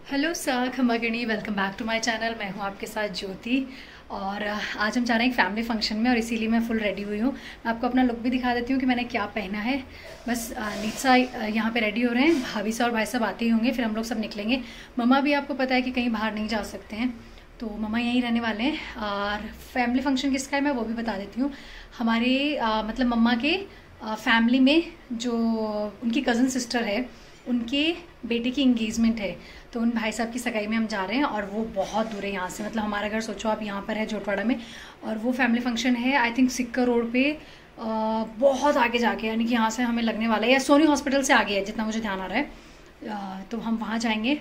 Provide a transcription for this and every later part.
Hello sir खम्बागिनी, welcome back to my channel. मैं हूं आपके साथ ज्योति और आज हम जा रहे हैं एक फैमिली फंक्शन में और इसीलिए मैं फुल रेडी हुई हूं। मैं आपको अपना लुक भी दिखा देती हूं कि मैंने क्या पहना है। बस नीचा यहाँ पे रेडी हो रहे हैं, भाभी साहब और भाई साहब आते ही होंगे, फिर हम लोग सब निकलेंगे। मम्मा भी आपको पता है कि कहीं बाहर नहीं जा सकते हैं, तो मम्मा यहीं रहने वाले हैं। और फैमिली फंक्शन किसका है मैं वो भी बता देती हूँ। हमारे मतलब मम्मा के फैमिली में जो उनकी कज़न सिस्टर है, उनके बेटे की इंगेजमेंट है, तो उन भाई साहब की सगाई में हम जा रहे हैं। और वो बहुत दूर है यहाँ से, मतलब हमारा घर सोचो आप यहाँ पर है जोटवाड़ा में, और वो फैमिली फंक्शन है आई थिंक सिक्कर रोड पे बहुत आगे जाके, यानी कि यहाँ से हमें लगने वाला है या सोनी हॉस्पिटल से आगे है जितना मुझे ध्यान आ रहा है। तो हम वहाँ जाएंगे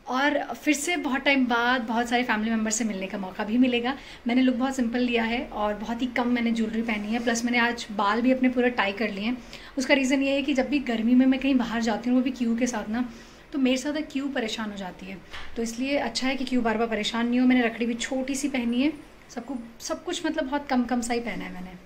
और फिर से बहुत टाइम बाद बहुत सारे फैमिली मेम्बर से मिलने का मौका भी मिलेगा। मैंने लुक बहुत सिंपल लिया है और बहुत ही कम मैंने ज्वेलरी पहनी है, प्लस मैंने आज बाल भी अपने पूरा टाई कर लिए हैं। उसका रीज़न ये है कि जब भी गर्मी में मैं कहीं बाहर जाती हूँ, वो भी क्यू के साथ ना, तो मेरे साथ क्यू परेशान हो जाती है, तो इसलिए अच्छा है कि क्यू बार बार परेशान नहीं हो। मैंने रखड़ी भी छोटी सी पहनी है, सब कुछ मतलब बहुत कम सा ही पहना है मैंने।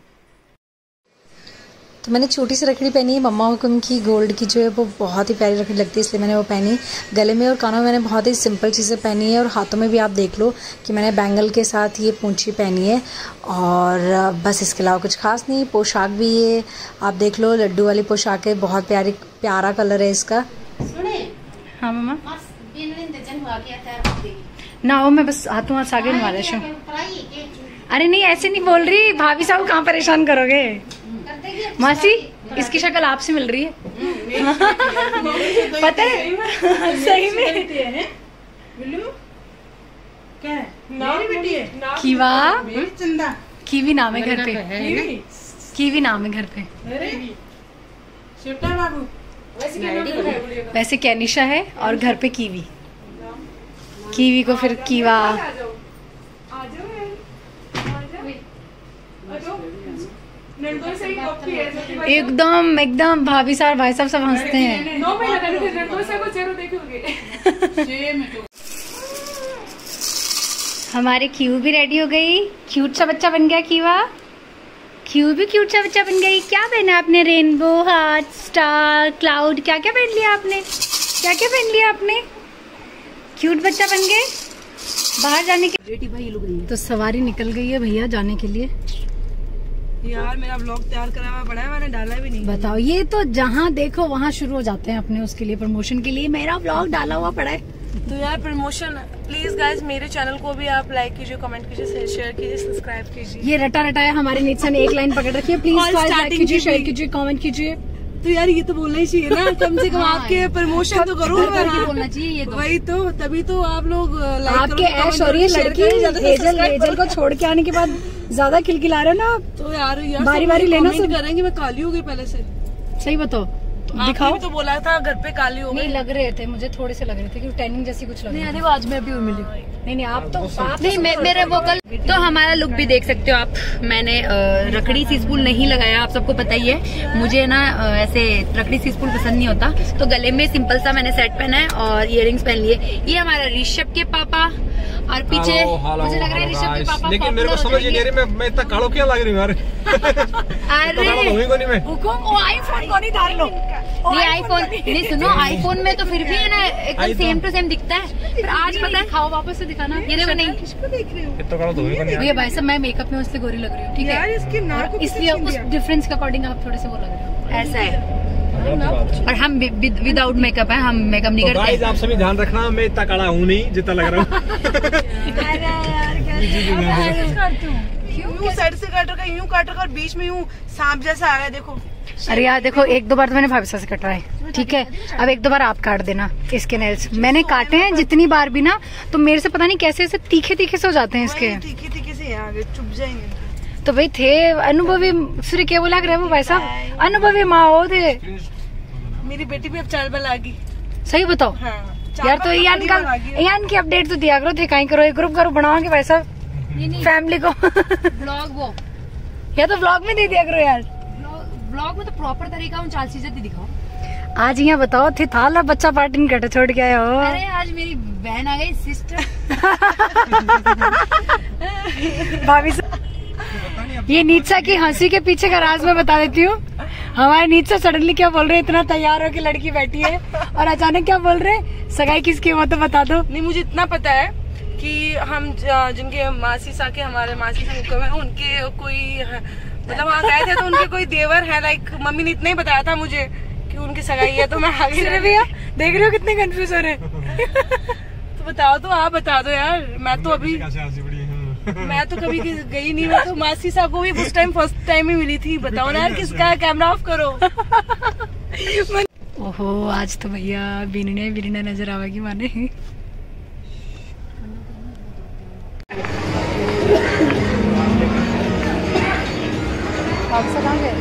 तो मैंने छोटी सी रखड़ी पहनी है। मम्मा हुकुम की गोल्ड की जो है वो बहुत ही प्यारी रखड़ी लगती है, इसलिए मैंने वो पहनी। गले में और कानों में मैंने बहुत ही सिंपल चीज़ें पहनी है, और हाथों में भी आप देख लो कि मैंने बैंगल के साथ ये पूंछी पहनी है। और बस इसके अलावा कुछ खास नहीं। पोशाक भी ये आप देख लो, लड्डू वाली पोशाक है, बहुत प्यारा कलर है इसका। हाँ मम्मा ना हो, मैं बस हाथों हाथ आगे वाले शो। अरे नहीं ऐसे नहीं बोल रही, भाभी साहब कहाँ परेशान करोगे। मासी इसकी शक्ल आपसे मिल रही है पता है सही में। कीवा कीवी नाम है घर पे, कीवी नाम है घर पे। वैसे कैनिशा है और घर पे कीवी, कीवी को फिर कीवा। एकदम भाभी साहब भाई साहब सब हंसते हैं। हमारे क्यू भी रेडी हो गई, क्यूट सा बच्चा बन गया कीवा। क्यू भी क्यूट सा बच्चा बन गई। क्या पहना आपने? रेनबो, हार्ट, स्टार, क्लाउड, क्या क्या पहन लिया आपने? क्या क्या पहन लिया आपने? क्यूट बच्चा बन गए। बाहर जाने के तो सवारी निकल गई है भैया जाने के लिए। यार मेरा ब्लॉग तैयार करा हुआ पड़ा है, मैंने डाला भी नहीं। बताओ, ये तो जहाँ देखो वहाँ शुरू हो जाते हैं अपने उसके लिए प्रमोशन के लिए। मेरा ब्लॉग डाला हुआ पड़ा है, तो यार प्रमोशन प्लीज गाइस, मेरे चैनल को भी आप लाइक कीजिए, कमेंट कीजिए, शेयर कीजिए, सब्सक्राइब कीजिए। ये रटा है हमारे नीचे ने एक लाइन पकड़ रखी है, प्लीज लाइक कीजिए, शेयर कीजिए, कमेंट कीजिए। तो यार ये तो बोलना ही चाहिए ना, कम से कम आपके प्रमोशन तो करो। बोलना चाहिए ये तो। वही तो, तभी तो आप लोग आपके ऐश हो रही है लड़की। हेजल को छोड़ के आने के बाद ज्यादा खिलखिला रहे हो ना। तो यार बारी लेना करेंगे। मैं काली हो गई पहले से, सही बताओ। दिखाओ तो बोला था घर पे काली हो गई। नहीं लग रहे थे, मुझे थोड़े से लग रहे थे कि टैनिंग जैसी कुछ लग रही थी। आज मैं भी मिली। नहीं आप तो नहीं मेरे वो कल तो हमारा लुक भी देख सकते हो आप। मैंने रखड़ी सी स्पूल नहीं लगाया, आप सबको पता ही है मुझे ना ऐसे रखड़ी सी स्पूल पसंद नहीं होता। तो गले में सिंपल सा मैंने सेट पहना है और इयररिंग्स पहन लिए। ये हमारा ऋषभ के पापा, और पीछे मुझे लग रहा है ऋषभ के पापा। लेकिन मेरे को समझ नहीं आ रही, मैं इतना कालो क्या लग रही हूँ। अरे आईफोन को नहीं डाल लो। नहीं आईफोन नहीं, सुनो आईफोन में तो फिर भी है ना एकदम सेम टू सेम दिखता है, पर आज पता है खाओ वापस से दिखाना। ये देखो नहीं किसको देख रहे हो? इतना कालो धोई को नहीं। भैया भाई साहब मैं मेकअप में उससे गोरी लग रही हूँ, ठीक है यार इसकी नाक को इसलिए उस डिफरेंस के अकॉर्डिंग आप थोड़े से वो लग रहे हो। ऐसा है। और हम विदाउट मेकअप है, हम मेकअप नहीं करते। गाइस आप सभी ध्यान रखना, मैं इतना काला हूँ नहीं जितना लग रहा हूँ। यूं साइड से काट रखा, यूं काट रखा और बीच में यूं सांप जैसा आ गया। देखो अरे यार देखो, एक दो बार तो मैंने भाभी साहब से कटवाए, ठीक है, अब एक दो बार आप काट देना इसके नेल्स। मैंने काटे हैं जितनी बार भी ना, तो मेरे से पता नहीं कैसे ऐसे तीखे से हो जाते हैं इसके। तीखे से आगे चुप जाएंगे। तो भाई थे अनुभवी, सिर्फ क्या बोला रहे वो भाई साहब, अनुभवी माँ हो थे। मेरी बेटी भी अब 4 बार आ गई। सही बताओ। हाँ, यार तो यान की अपडेट तो दिया करो, थे कहीं करो, एक ग्रुप करो बनाओगे भाई साहब फैमिली को। ब्लॉग वो या तो ब्लॉग में दे दिया करो यार। ब्लॉग में तो प्रॉपर तरीका 39 चीजें दिखाओ। आज यहाँ बताओ थे थाला बच्चा पार्टी नहीं कटे छोड़ के आए हो। अरे आज मेरी बहन आ गई, सिस्टर। भाभी ये नीचा की हंसी के पीछे का राज मैं बता देती हूँ। हमारे नीचे से सडनली क्या बोल रहे हैं, इतना तैयार होकर लड़की बैठी है और अचानक क्या बोल रहे हैं, सगाई किसकी हो तो बता दो। नहीं, मुझे इतना पता है कि हम जिनके मासी सा के हमारे मासी से हुक्म है, उनके कोई मतलब वहाँ गए थे तो उनके कोई देवर है, लाइक मम्मी ने इतना ही बताया था मुझे कि उनकी सगाई है, तो मैं आगे भैया देख रहे हो कितने कंफ्यूज हो रहे तो बताओ, तो आप बता दो यार। मैं तो अभी मैं तो कभी गई नहीं, मैं तो मासी साहब को भी उस टाइम फर्स्ट टाइम ही मिली थी। बताओ ना यार किसका, कैमरा ऑफ करो। ओहो, आज तो भैया बिरने नजर आवेगी माने। आप सब आ गए?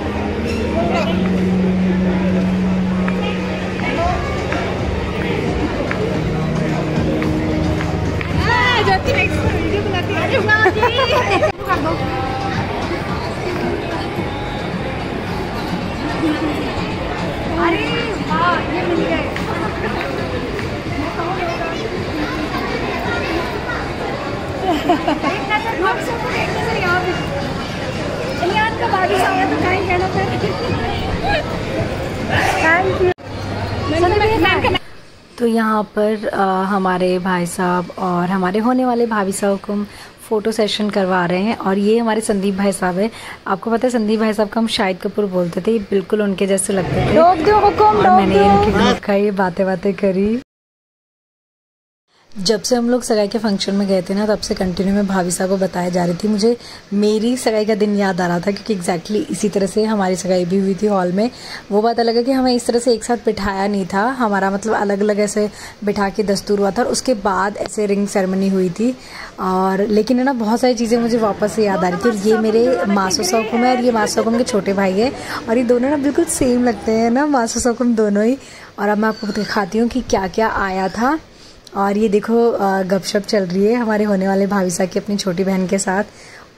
अरे वाह, ये मिल गए। का बारिश आया तो कहीं कहना थैंक यू। तो यहाँ पर हमारे भाई साहब और हमारे होने वाले भाभी साहब को फ़ोटो सेशन करवा रहे हैं। और ये हमारे संदीप भाई साहब है। आपको पता है संदीप भाई साहब को हम शाहिद कपूर बोलते थे, ये बिल्कुल उनके जैसे लगते थे। और मैंने इनकी ग्रुप का ये बातें करी। जब से हम लोग सगाई के फंक्शन में गए थे ना, तब से कंटिन्यू में भाभी साहब को बताया जा रही थी। मुझे मेरी सगाई का दिन याद आ रहा था, क्योंकि एग्जैक्टली इसी तरह से हमारी सगाई भी हुई थी हॉल में। वो बात अलग है कि हमें इस तरह से एक साथ बिठाया नहीं था, हमारा मतलब अलग अलग ऐसे बिठा के दस्तूर हुआ था और उसके बाद ऐसे रिंग सेरेमनी हुई थी। और लेकिन है ना, बहुत सारी चीज़ें मुझे वापस से याद आ रही थी। और ये मेरे मासू साहब है और ये मासू साहब के छोटे भाई है, और ये दोनों ना बिल्कुल सेम लगते हैं ना, मासू साहब दोनों ही। और अब मैं आपको दिखाती हूँ कि क्या क्या आया था। और ये देखो गपशप चल रही है हमारे होने वाले भाभी साहब की अपनी छोटी बहन के साथ।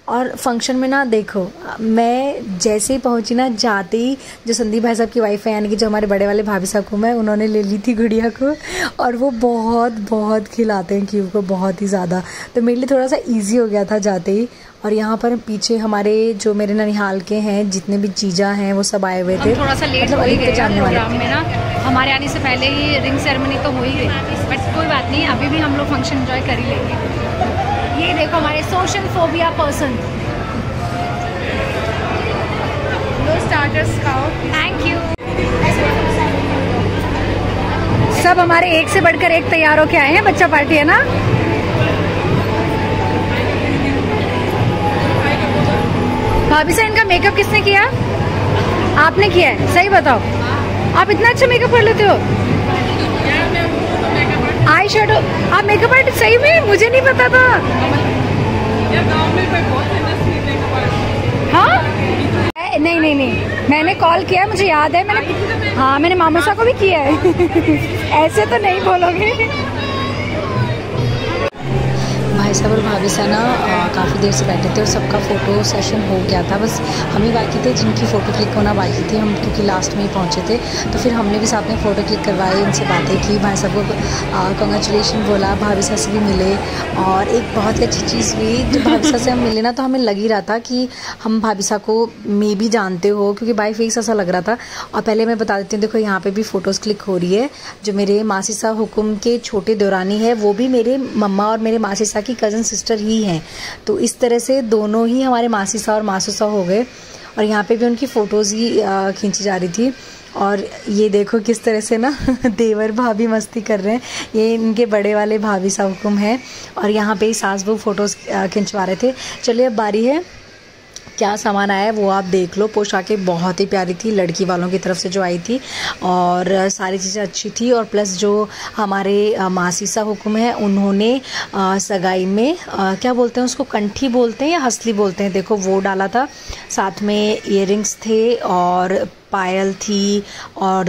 और फंक्शन में ना देखो, मैं जैसे ही पहुंची ना, जाते ही जो संदीप भाई साहब की वाइफ है, यानी कि जो हमारे बड़े वाले भाभी साहब को, मैं उन्होंने ले ली थी गुड़िया को। और वो बहुत खिलाते हैं क्यूब को, बहुत ही ज़्यादा। तो मेरे लिए थोड़ा सा ईजी हो गया था जाते ही। और यहाँ पर पीछे हमारे जो मेरे ननिहाल के हैं जितने भी जीजा हैं वो सब आए हुए थे। थोड़ा सा लेट हो ही गए प्रोग्राम में ना, हमारे आने से पहले ही रिंग सेरेमनी तो हो ही गई, बट कोई बात नहीं, अभी भी हम लोग फंक्शन एंजॉय कर ही लेंगे। ये देखो हमारे सोशल फोबिया पर्सन। लो स्टार्टर्स खाओ, थैंक यू। सब हमारे एक से बढ़कर एक तैयार होके आए हैं, बच्चा पार्टी है ना। भाभी से इनका मेकअप किसने किया? आपने किया है? सही बताओ, आप इतना अच्छा मेकअप कर लेते हो। आई शेडो, आप मेकअप आर्टिस्ट? सही में मुझे नहीं पता था। हाँ नहीं, मैंने कॉल किया, मुझे याद है। मैंने मामा साहब को भी किया है। ऐसे तो नहीं बोलोगे। भाई साहब और भाभी साहब ना काफ़ी देर से बैठे थे और सबका फ़ोटो सेशन हो गया था। बस हम ही बाकी थे जिनकी फ़ोटो क्लिक होना बाकी थी, हम क्योंकि लास्ट में ही पहुँचे थे। तो फिर हमने भी साथ में फ़ोटो क्लिक करवाई, उनसे बातें की, भाई साहब को कॉन्ग्रेचुलेशन बोला, भाभी साहब से भी मिले। और एक बहुत ही अच्छी चीज़ हुई, जब भाभी साहब से हम मिले ना, तो हमें लग ही रहा था कि हम भाभी साहब को मे भी जानते हो, क्योंकि बाई फेस ऐसा लग रहा था। और पहले मैं बता देती हूँ, देखो यहाँ पर भी फ़ोटोज़ क्लिक हो रही है। जो मेरे मासी साहब हुकुम के छोटे देवरानी है, वो भी मेरे मम्मा और मेरे मासी साहब की कज़न सिस्टर ही हैं। तो इस तरह से दोनों ही हमारे मासी साहब और मासू साहब हो गए। और यहाँ पे भी उनकी फ़ोटोज़ ही खींची जा रही थी। और ये देखो किस तरह से ना देवर भाभी मस्ती कर रहे हैं। ये इनके बड़े वाले भाभी साहब हुकुम है। और यहाँ पे सास बहू फ़ोटोज़ खिंचवा रहे थे। चलिए अब बारी है, क्या सामान आया है वो आप देख लो। पोशाकें बहुत ही प्यारी थी लड़की वालों की तरफ से जो आई थी, और सारी चीज़ें अच्छी थी। और प्लस जो हमारे मासी साहब हुकुम है, उन्होंने सगाई में क्या बोलते हैं उसको, कंठी बोलते हैं या हसली बोलते हैं, देखो वो डाला था। साथ में इयररिंग्स थे और पायल थी और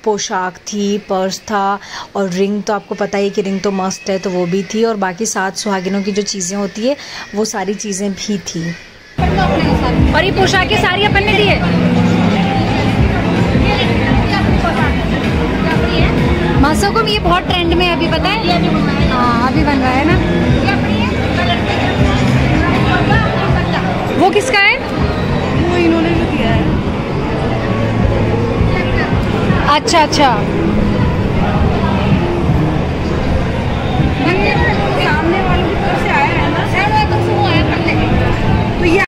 पोशाक थी, पर्स था, और रिंग तो आपको पता ही कि रिंग तो मस्त है, तो वो भी थी। और बाकी 7 सुहागिनों की जो चीज़ें होती है वो सारी चीज़ें भी थी। और ये पोशाकें सारी अपन ने दी है। मासो को ये बहुत ट्रेंड में अभी पता है। हाँ अभी बन रहा है ना। वो किसका है? वो इन्होंने जो दिया है। अच्छा अच्छा, सामने वालों की तरफ से आया है ना, तो वो आया कर लेंगे। तो ये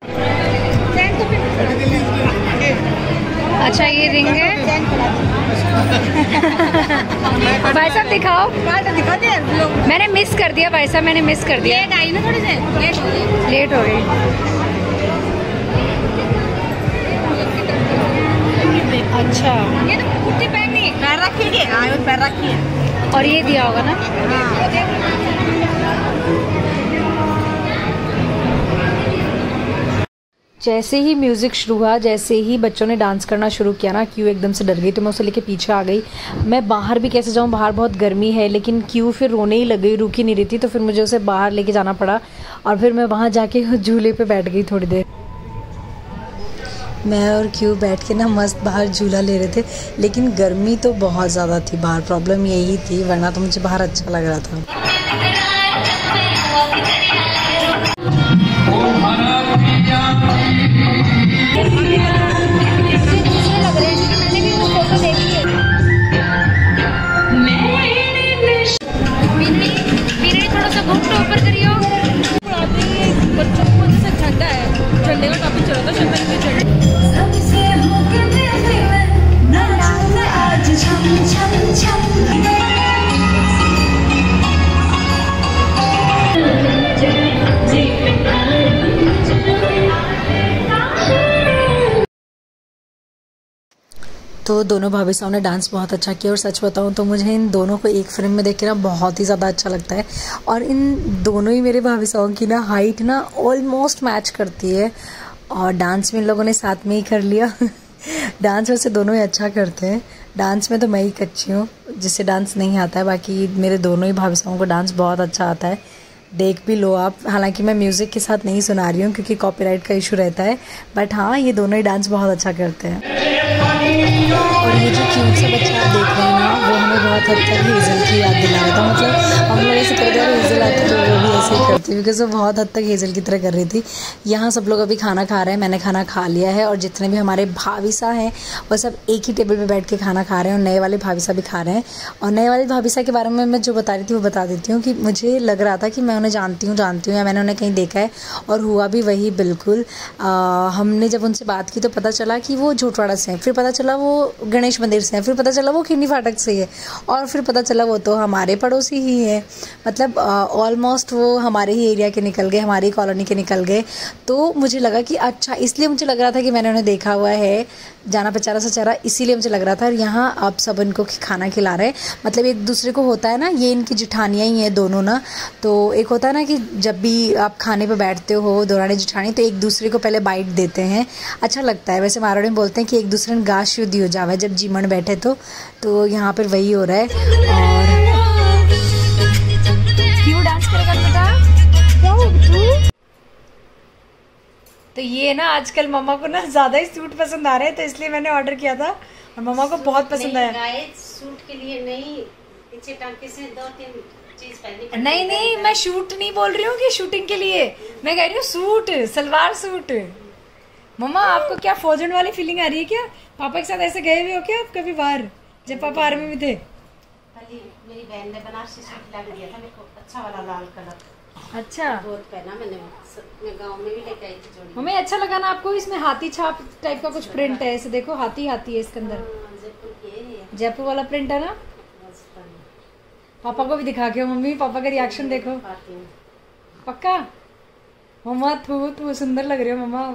अच्छा ये रिंग है। भाई साहब दिखाओ। मैंने मिस कर दिया भाई साहब, मैंने मिस कर दिया। लेट आई ना, थोड़ी से लेट हो गई। अच्छा ये तो कुर्ती पहनी, पैर रखिए, पैर रखिए, और ये दिया होगा ना। जैसे ही म्यूज़िक शुरू हुआ, जैसे ही बच्चों ने डांस करना शुरू किया ना, क्यू एकदम से डर गई, तो मैं उसे लेके पीछे आ गई। मैं बाहर भी कैसे जाऊँ, बाहर बहुत गर्मी है, लेकिन क्यू फिर रोने ही लग गई, रुक ही नहीं रही थी, तो फिर मुझे उसे बाहर लेके जाना पड़ा और फिर मैं वहाँ जाके झूले पे बैठ गई थोड़ी देर। मैं और क्यू बैठ के ना मस्त बाहर झूला ले रहे थे, लेकिन गर्मी तो बहुत ज़्यादा थी बाहर, प्रॉब्लम यही थी, वरना तो मुझे बाहर अच्छा लग रहा था। थोड़ा सा घूमटो ऊपर करियो। बच्चों को जैसे झंडा है, झंडे का टॉपिक चला था, झंडा के झंडे। तो दोनों भाभी साहब ने डांस बहुत अच्छा किया और सच बताऊं तो मुझे इन दोनों को एक फ्रेम में देख के ना बहुत ही ज़्यादा अच्छा लगता है। और इन दोनों ही मेरे भाभी साहब की ना हाइट ना ऑलमोस्ट मैच करती है और डांस में इन लोगों ने साथ में ही कर लिया। डांस वैसे दोनों ही अच्छा करते हैं, डांस में तो मैं ही कच्ची हूँ जिससे डांस नहीं आता है, बाकी मेरे दोनों ही भाभी साहब को डांस बहुत अच्छा आता है, देख भी लो आप। हालांकि मैं म्यूज़िक के साथ नहीं सुना रही हूँ क्योंकि कॉपीराइट का इशू रहता है, बट हाँ ये दोनों ही डांस बहुत अच्छा करते हैं। और ये जो क्यूट सा बच्चा आप देख रहे हैं ना, वो हमें बहुत हद तक हेज़ल की याद दिला रहा था। मतलब हम लोग ऐसे करते हैं, हेज़ल आती तो वो भी ऐसे ही करती, बिकॉज वो बहुत हद तक हेज़ल की तरह कर रही थी। यहाँ सब लोग अभी खाना खा रहे हैं, मैंने खाना खा लिया है और जितने भी हमारे भाभी साहब हैं वो सब एक ही टेबल पर बैठ के खाना खा रहे हैं और नए वाले भाभी साहब भी खा रहे हैं। और नए वाले भाभी साहब के बारे में मैं जो बता रही थी वो बता देती हूँ कि मुझे लग रहा था कि मैं उन्हें जानती हूँ या मैंने उन्हें कहीं देखा है, और हुआ भी वही बिल्कुल। हमने जब उनसे बात की तो पता चला कि वो झोटवाड़ा से हैं, फिर पता चला वो गणेश मंदिर से हैं, फिर पता चला वो खिंडी फाटक से है, और फिर पता चला वो तो हमारे पड़ोसी ही हैं। मतलब ऑलमोस्ट वो हमारे ही एरिया के निकल गए, हमारी कॉलोनी के निकल गए। तो मुझे लगा कि अच्छा, इसलिए मुझे लग रहा था कि मैंने उन्हें देखा हुआ है, जाना पचारा सचारा, इसीलिए मुझे लग रहा था। और यहाँ आप सब इनको खाना खिला रहे हैं, मतलब एक दूसरे को होता है ना, ये इनकी जिठानियाँ ही हैं दोनों ना। तो एक होता है ना कि जब भी आप खाने पे बैठते हो दौरानी जिठानी, तो एक दूसरे को पहले बाइट देते हैं, अच्छा लगता है। वैसे मारवाड़ी में बोलते हैं कि एक दूसरे ने गाश शुद्ध हो जावे जब जीमन बैठे, तो यहाँ पर वही हो रहा है। और क्यों डांस करेगा बेटा? तो ये ना आजकल मम्मा को ना ज़्यादा ही सूट पसंद आ रहे हैं, तो इसलिए मैंने ऑर्डर किया था और मम्मा को बहुत पसंद आया। सूट के लिए नहीं, पीछे टांके से 2-3 चीज पहनी। नहीं, मैं शूट नहीं बोल रही हूँ कि शूटिंग के लिए, मैं कह रही हूँ सूट, सलवार सूट। मम्मा आपको क्या फौजन वाली फीलिंग आ रही है क्या? पापा के साथ ऐसे गए हुए हो क्या आप कभी बाहर, जब पापा आर्मी में थे? मेरी बहन ने बनारसी सूट ला दिया था मेरे को, अच्छा वाला लाल कलर। अच्छा, बहुत पहना मैंने, मैं गांव में भी लेके आई थी जोड़ी। मम्मी अच्छा लगा ना आपको? इसमें हाथी छाप टाइप का कुछ प्रिंट है, ऐसे देखो हाथी है इसके अंदर, जयपुर वाला प्रिंट है ना। पापा को भी दिखा के मम्मी, पापा का रिएक्शन देखो। पक्का मम्मा? तू सुंदर लग रही हो मम्मा।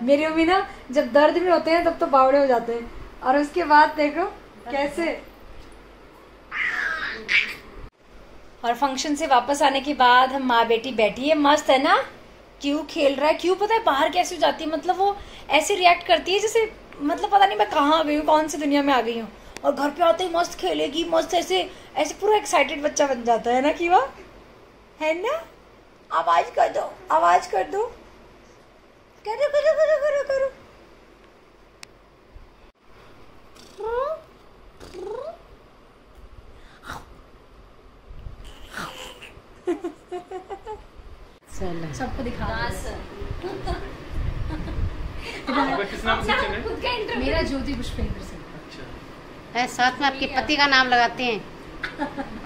मेरी मम्मी ना जब दर्द में होते हैं तब तो बावड़े हो जाते हैं, और उसके बाद देखो कैसे। और फंक्शन से वापस आने के बाद हम माँ बेटी बैठी है, मस्त है ना। क्यों खेल रहा है, क्यों पता है बाहर कैसे हो जाती है, मतलब वो ऐसे रिएक्ट करती है जैसे मतलब पता नहीं मैं कहाँ आ गई हूँ, कौन सी दुनिया में आ गई हूँ। और घर पे आते ही मस्त खेलेगी, मस्त ऐसे ऐसे पूरा एक्साइटेड बच्चा बन जाता है ना, कि वो है ना। आवाज कर दो, आवाज कर दो, करो करो करो करो करो। सबको दिखा मेरा ज्योति पुष्पेंद्र सिंह। साथ में आपके पति का नाम लगाते हैं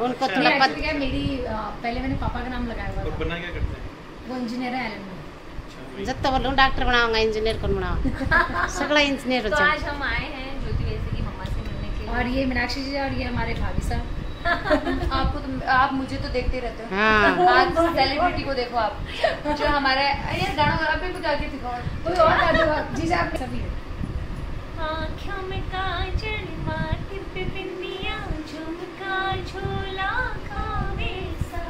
उनको थोड़ा एक्चुअली क्या मेरी पहले मैंने पापा का नाम लगाया हुआ था। बना क्या करते हैं? वो इंजीनियर है एलन में। जब तो बोलूँ डॉक्टर बनाऊंगा इंजीनियर कौन बनाऊंगा सगला इंजीनियर तो आज हम आए हैं ज्योति वैसे की मम्मा से मिलने के लिए। और ये मीनाक्षी जी और ये हमारे भाभी साहब। आपको तो आप मुझे तो देखते रहते हो। हाँ। आज सेलिब्रिटी को देखो आप जो हमारे ये गाना अभी कुछ आगे दिखाओ कोई और गा दो जी साहब सभी। आँखों में काजल माथे पे बिंदिया झुमका झोला खावे सा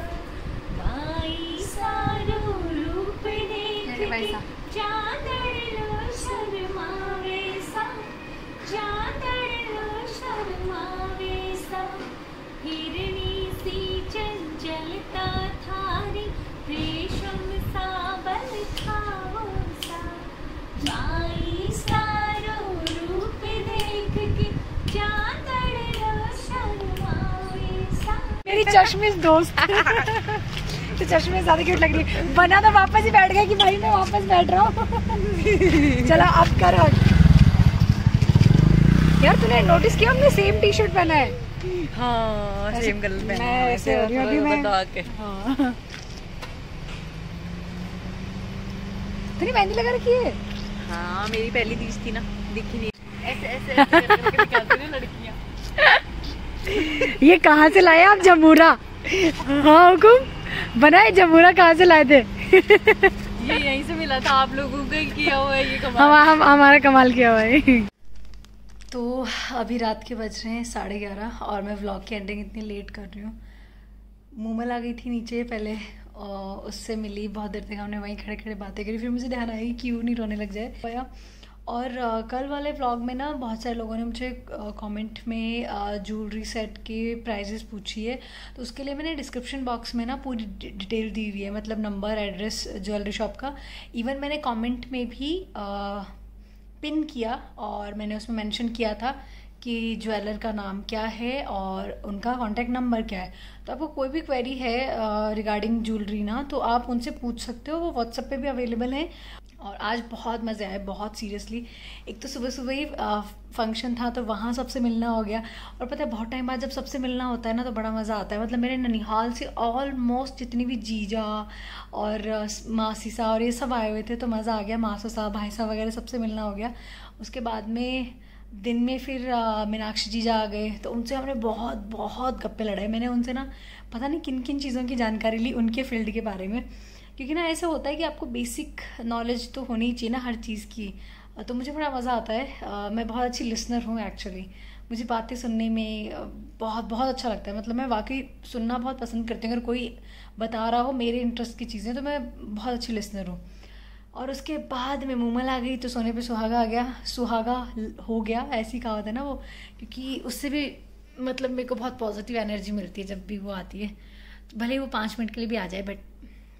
बाई सारो रूप देख के चांदड़ लो शर्मावे सा चांदड़ लो शर्मावे सा हिरनी सी चंचलता थारी रेशम सा बल खाओ सा बाई सारो रूप देख के चांदड़ लो शर्मावे सा। मेरी चश्मिश दोस्त तो चश्मे ज्यादा क्यूट लग रही है। बना तो वापस ही बैठ गया कि भाई मैं वापस बैठ रहा हूँ। चला अब कर। यार तूने नोटिस किया हमने सेम टी शर्ट पहना है। हाँ सेम कलर में मैं ऐसे हो रही हूँ अभी मैं। हाँ। तूने मेहंदी लगा रखी है? हाँ मेरी पहली तीज थी ना, दिखी नहीं ऐसे ऐसे ऐसे करके निकालती ना लड़कियाँ। ये कहाँ से लाए आप? जमूरा। हाँ हुकुम बनाए जमूरा कहाँ से लाए थे? ये यहीं से मिला था आप लोगों को किया हुआ है ये कमाल। हम हमारा कमाल किया हुआ है। तो अभी रात के बज रहे हैं 11:30 और मैं व्लॉग की एंडिंग इतनी लेट कर रही हूँ। मूमल आ गई थी नीचे पहले और उससे मिली, बहुत देर तक हमने वहीं खड़े खड़े बातें करी। फिर मुझे ध्यान आया कि क्यों नहीं रोने लग जाए। और कल वाले व्लॉग में ना बहुत सारे लोगों ने मुझे कमेंट में ज्वेलरी सेट के प्राइजेस पूछी है, तो उसके लिए मैंने डिस्क्रिप्शन बॉक्स में ना पूरी डिटेल दी हुई है, मतलब नंबर, एड्रेस, ज्वेलरी शॉप का। इवन मैंने कमेंट में भी पिन किया और मैंने उसमें मेंशन किया था कि ज्वेलर का नाम क्या है और उनका कॉन्टैक्ट नंबर क्या है। तो आपको कोई भी क्वेरी है रिगार्डिंग ज्वेलरी ना, तो आप उनसे पूछ सकते हो। वो व्हाट्सएप पे भी अवेलेबल है। और आज बहुत मज़े आए, बहुत सीरियसली। एक तो सुबह सुबह ही फंक्शन था तो वहाँ सबसे मिलना हो गया। और पता है बहुत टाइम बाद जब सबसे मिलना होता है ना तो बड़ा मज़ा आता है। मतलब मेरे ननिहाल से ऑलमोस्ट जितनी भी जीजा और मासी सा और ये सब आए हुए थे तो मज़ा आ गया। मासू साहब, भाई साहब वगैरह सबसे मिलना हो गया। उसके बाद में दिन में फिर मीनाक्षी जीजा आ गए तो उनसे हमने बहुत बहुत गप्पे लड़ाए। मैंने उनसे ना पता नहीं किन किन चीज़ों की जानकारी ली उनके फील्ड के बारे में, क्योंकि ना ऐसा होता है कि आपको बेसिक नॉलेज तो होनी ही चाहिए ना हर चीज़ की। तो मुझे बड़ा मज़ा आता है। मैं बहुत अच्छी लिसनर हूँ एक्चुअली। मुझे बातें सुनने में बहुत बहुत अच्छा लगता है। मतलब मैं वाकई सुनना बहुत पसंद करती हूँ। अगर कोई बता रहा हो मेरे इंटरेस्ट की चीज़ें तो मैं बहुत अच्छी लिसनर हूँ। और उसके बाद में मूमल आ गई तो सोने पे सुहागा आ गया, सुहागा हो गया, ऐसी कहावत है ना वो, क्योंकि उससे भी मतलब मेरे को बहुत पॉजिटिव एनर्जी मिलती है जब भी वो आती है। भले ही वो 5 मिनट के लिए भी आ जाए बट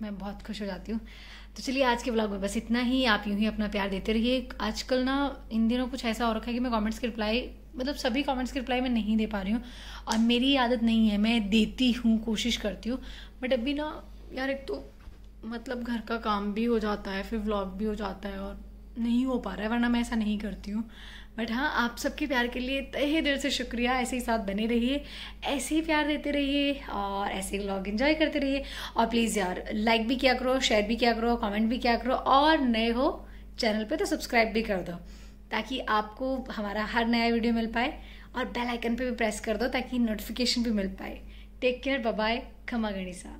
मैं बहुत खुश हो जाती हूँ। तो चलिए आज के व्लॉग में बस इतना ही। आप यूँ ही अपना प्यार देते रहिए। आजकल ना इन दिनों कुछ ऐसा हो रखा है कि मैं कमेंट्स के रिप्लाई, मतलब सभी कमेंट्स के रिप्लाई मैं नहीं दे पा रही हूँ और मेरी आदत नहीं है। मैं देती हूँ, कोशिश करती हूँ, बट अभी ना यार एक तो मतलब घर का काम भी हो जाता है, फिर व्लॉग भी हो जाता है और नहीं हो पा रहा है, वरना मैं ऐसा नहीं करती हूँ। बट हाँ, आप सबके प्यार के लिए तहे दिल से शुक्रिया। ऐसे ही साथ बने रहिए, ऐसे ही प्यार देते रहिए और ऐसे ही व्लॉग एंजॉय करते रहिए। और प्लीज़ यार लाइक भी किया करो, शेयर भी किया करो, कमेंट भी किया करो, और नए हो चैनल पे तो सब्सक्राइब भी कर दो ताकि आपको हमारा हर नया वीडियो मिल पाए, और बेल आइकन पे भी प्रेस कर दो ताकि नोटिफिकेशन भी मिल पाए। टेक केयर, बाय बाय, खमा गणिसा।